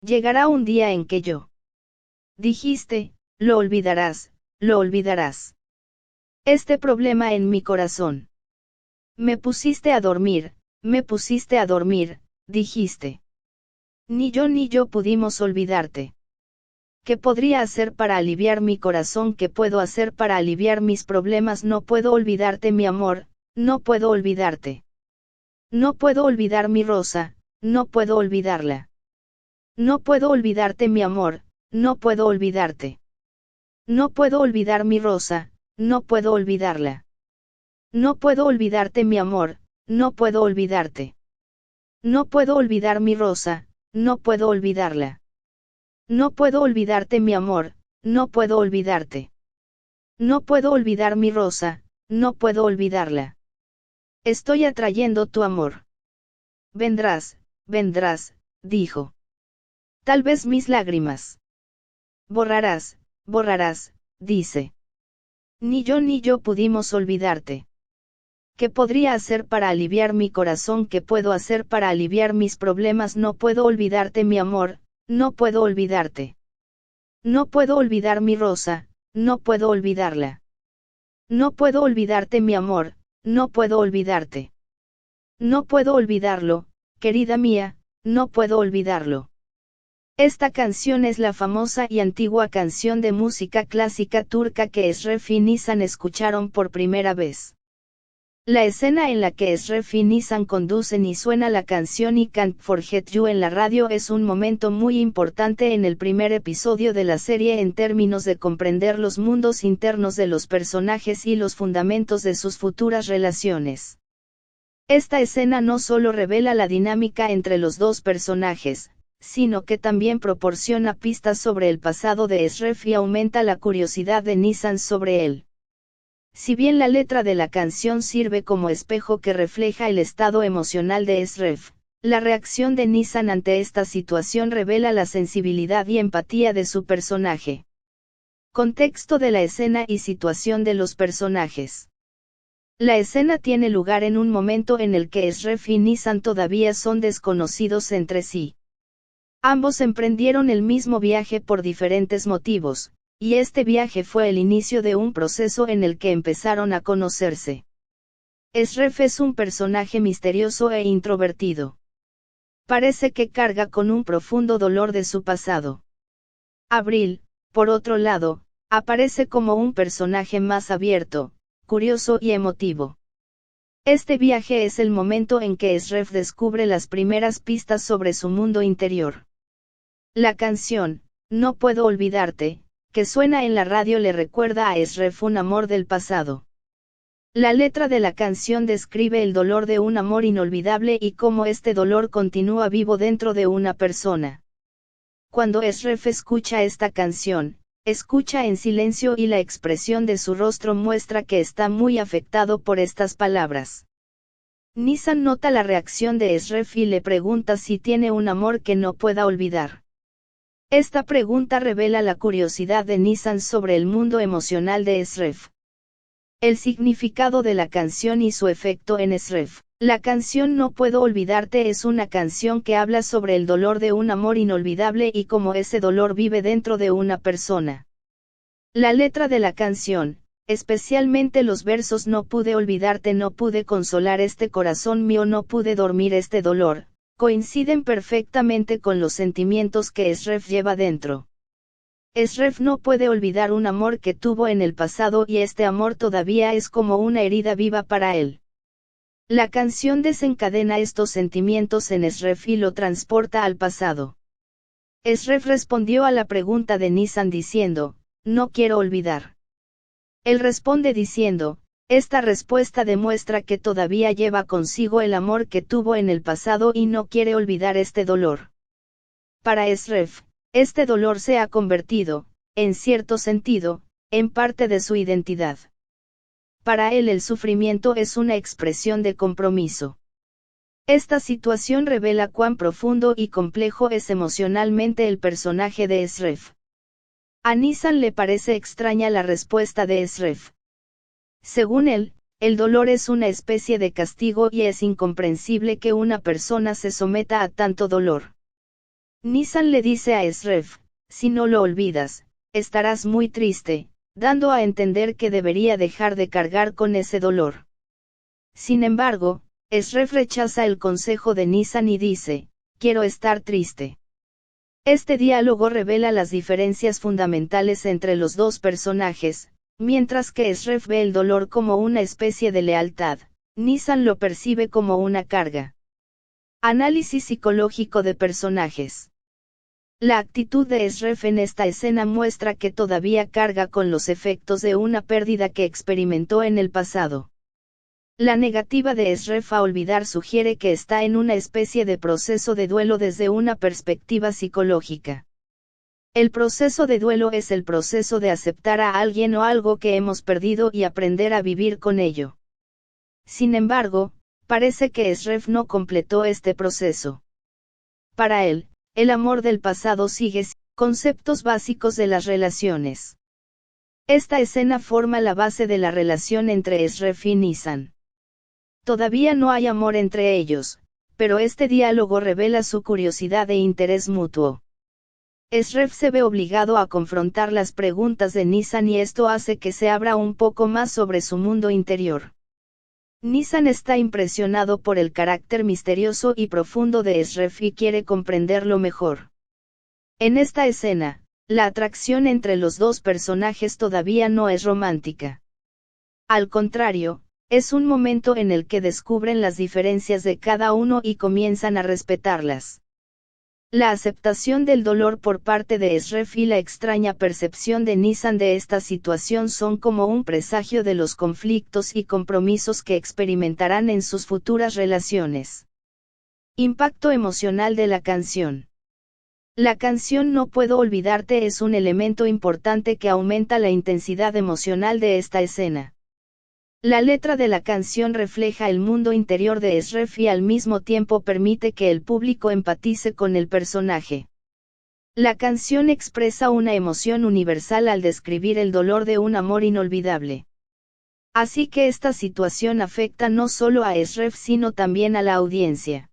Llegará un día en que yo. Dijiste, lo olvidarás, lo olvidarás. Este problema en mi corazón. Me pusiste a dormir, dijiste. Ni yo pudimos olvidarte. ¿Qué podría hacer para aliviar mi corazón? ¿Qué puedo hacer para aliviar mis problemas? No puedo olvidarte, mi amor, no puedo olvidarte. No puedo olvidar mi Rosa, no puedo olvidarla. No puedo olvidarte, mi amor, no puedo olvidarte. No puedo olvidar mi Rosa, no puedo olvidarla. No puedo olvidarte, mi amor, no puedo olvidarte. No puedo olvidar mi Rosa, no puedo olvidarla. No puedo olvidarte, mi amor, no puedo olvidarte. No puedo olvidar mi Rosa, no puedo olvidarla. Estoy atrayendo tu amor. Vendrás, vendrás, dijo. Tal vez mis lágrimas. Borrarás, borrarás, dice. Ni yo pudimos olvidarte. ¿Qué podría hacer para aliviar mi corazón? ¿Qué puedo hacer para aliviar mis problemas? No puedo olvidarte, mi amor, no puedo olvidarte. No puedo olvidar mi Rosa, no puedo olvidarla. No puedo olvidarte, mi amor, no puedo olvidarte. No puedo olvidarlo, querida mía, no puedo olvidarlo. Esta canción es la famosa y antigua canción de música clásica turca que Eşref y Nisan escucharon por primera vez. La escena en la que Eşref y Nisan conducen y suena la canción I Can't Forget You en la radio es un momento muy importante en el primer episodio de la serie en términos de comprender los mundos internos de los personajes y los fundamentos de sus futuras relaciones. Esta escena no solo revela la dinámica entre los dos personajes, sino que también proporciona pistas sobre el pasado de Eşref y aumenta la curiosidad de Nisan sobre él. Si bien la letra de la canción sirve como espejo que refleja el estado emocional de Eşref, la reacción de Nisan ante esta situación revela la sensibilidad y empatía de su personaje. Contexto de la escena y situación de los personajes. La escena tiene lugar en un momento en el que Eşref y Nisan todavía son desconocidos entre sí. Ambos emprendieron el mismo viaje por diferentes motivos, y este viaje fue el inicio de un proceso en el que empezaron a conocerse. Eşref es un personaje misterioso e introvertido. Parece que carga con un profundo dolor de su pasado. Abril, por otro lado, aparece como un personaje más abierto, curioso y emotivo. Este viaje es el momento en que Eşref descubre las primeras pistas sobre su mundo interior. La canción, No puedo olvidarte, que suena en la radio le recuerda a Eşref un amor del pasado. La letra de la canción describe el dolor de un amor inolvidable y cómo este dolor continúa vivo dentro de una persona. Cuando Eşref escucha esta canción, escucha en silencio y la expresión de su rostro muestra que está muy afectado por estas palabras. Nisan nota la reacción de Eşref y le pregunta si tiene un amor que no pueda olvidar. Esta pregunta revela la curiosidad de Nisan sobre el mundo emocional de Eşref. El significado de la canción y su efecto en Eşref. La canción No puedo olvidarte es una canción que habla sobre el dolor de un amor inolvidable y cómo ese dolor vive dentro de una persona. La letra de la canción, especialmente los versos No pude olvidarte, no pude consolar este corazón mío, no pude dormir este dolor, coinciden perfectamente con los sentimientos que Eşref lleva dentro. Eşref no puede olvidar un amor que tuvo en el pasado y este amor todavía es como una herida viva para él. La canción desencadena estos sentimientos en Eşref y lo transporta al pasado. Eşref respondió a la pregunta de Nisan diciendo, no quiero olvidar. Él responde diciendo, esta respuesta demuestra que todavía lleva consigo el amor que tuvo en el pasado y no quiere olvidar este dolor. Para Eşref, este dolor se ha convertido, en cierto sentido, en parte de su identidad. Para él el sufrimiento es una expresión de compromiso. Esta situación revela cuán profundo y complejo es emocionalmente el personaje de Eşref. A Nisan le parece extraña la respuesta de Eşref. Según él, el dolor es una especie de castigo y es incomprensible que una persona se someta a tanto dolor. Nissan le dice a Esref, si no lo olvidas, estarás muy triste, dando a entender que debería dejar de cargar con ese dolor. Sin embargo, Esref rechaza el consejo de Nissan y dice, quiero estar triste. Este diálogo revela las diferencias fundamentales entre los dos personajes, mientras que Esref ve el dolor como una especie de lealtad, Nissan lo percibe como una carga. Análisis psicológico de personajes. La actitud de Esref en esta escena muestra que todavía carga con los efectos de una pérdida que experimentó en el pasado. La negativa de Esref a olvidar sugiere que está en una especie de proceso de duelo desde una perspectiva psicológica. El proceso de duelo es el proceso de aceptar a alguien o algo que hemos perdido y aprender a vivir con ello. Sin embargo, parece que Esref no completó este proceso. Para él, el amor del pasado sigue siendo conceptos básicos de las relaciones. Esta escena forma la base de la relación entre Esref y Nissan. Todavía no hay amor entre ellos, pero este diálogo revela su curiosidad e interés mutuo. Esref se ve obligado a confrontar las preguntas de Nissan y esto hace que se abra un poco más sobre su mundo interior. Nissan está impresionado por el carácter misterioso y profundo de Esref y quiere comprenderlo mejor. En esta escena, la atracción entre los dos personajes todavía no es romántica. Al contrario, es un momento en el que descubren las diferencias de cada uno y comienzan a respetarlas. La aceptación del dolor por parte de Esref y la extraña percepción de Nissan de esta situación son como un presagio de los conflictos y compromisos que experimentarán en sus futuras relaciones. Impacto emocional de la canción. La canción No Puedo Olvidarte es un elemento importante que aumenta la intensidad emocional de esta escena. La letra de la canción refleja el mundo interior de Esref y al mismo tiempo permite que el público empatice con el personaje. La canción expresa una emoción universal al describir el dolor de un amor inolvidable. Así que esta situación afecta no solo a Esref sino también a la audiencia.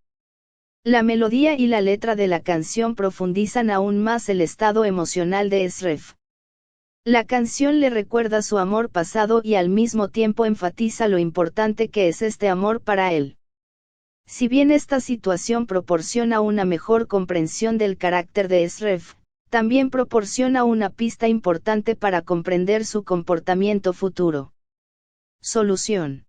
La melodía y la letra de la canción profundizan aún más el estado emocional de Esref. La canción le recuerda su amor pasado y al mismo tiempo enfatiza lo importante que es este amor para él. Si bien esta situación proporciona una mejor comprensión del carácter de Esref, también proporciona una pista importante para comprender su comportamiento futuro. Solución.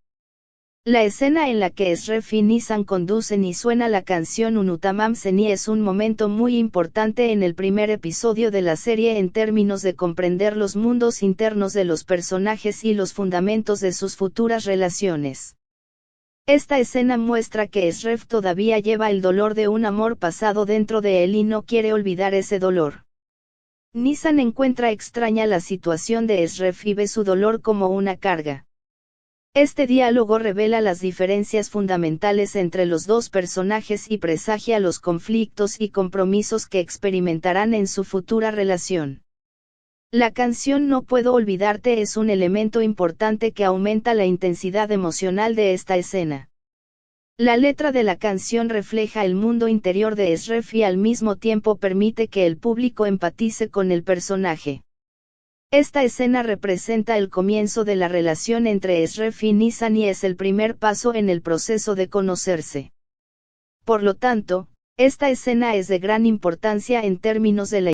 La escena en la que Esref y Nissan conducen y suena la canción Unutamam Seni es un momento muy importante en el primer episodio de la serie en términos de comprender los mundos internos de los personajes y los fundamentos de sus futuras relaciones. Esta escena muestra que Esref todavía lleva el dolor de un amor pasado dentro de él y no quiere olvidar ese dolor. Nissan encuentra extraña la situación de Esref y ve su dolor como una carga. Este diálogo revela las diferencias fundamentales entre los dos personajes y presagia los conflictos y compromisos que experimentarán en su futura relación. La canción No Puedo Olvidarte es un elemento importante que aumenta la intensidad emocional de esta escena. La letra de la canción refleja el mundo interior de Esref y al mismo tiempo permite que el público empatice con el personaje. Esta escena representa el comienzo de la relación entre Esref y Nissan y es el primer paso en el proceso de conocerse. Por lo tanto, esta escena es de gran importancia en términos de la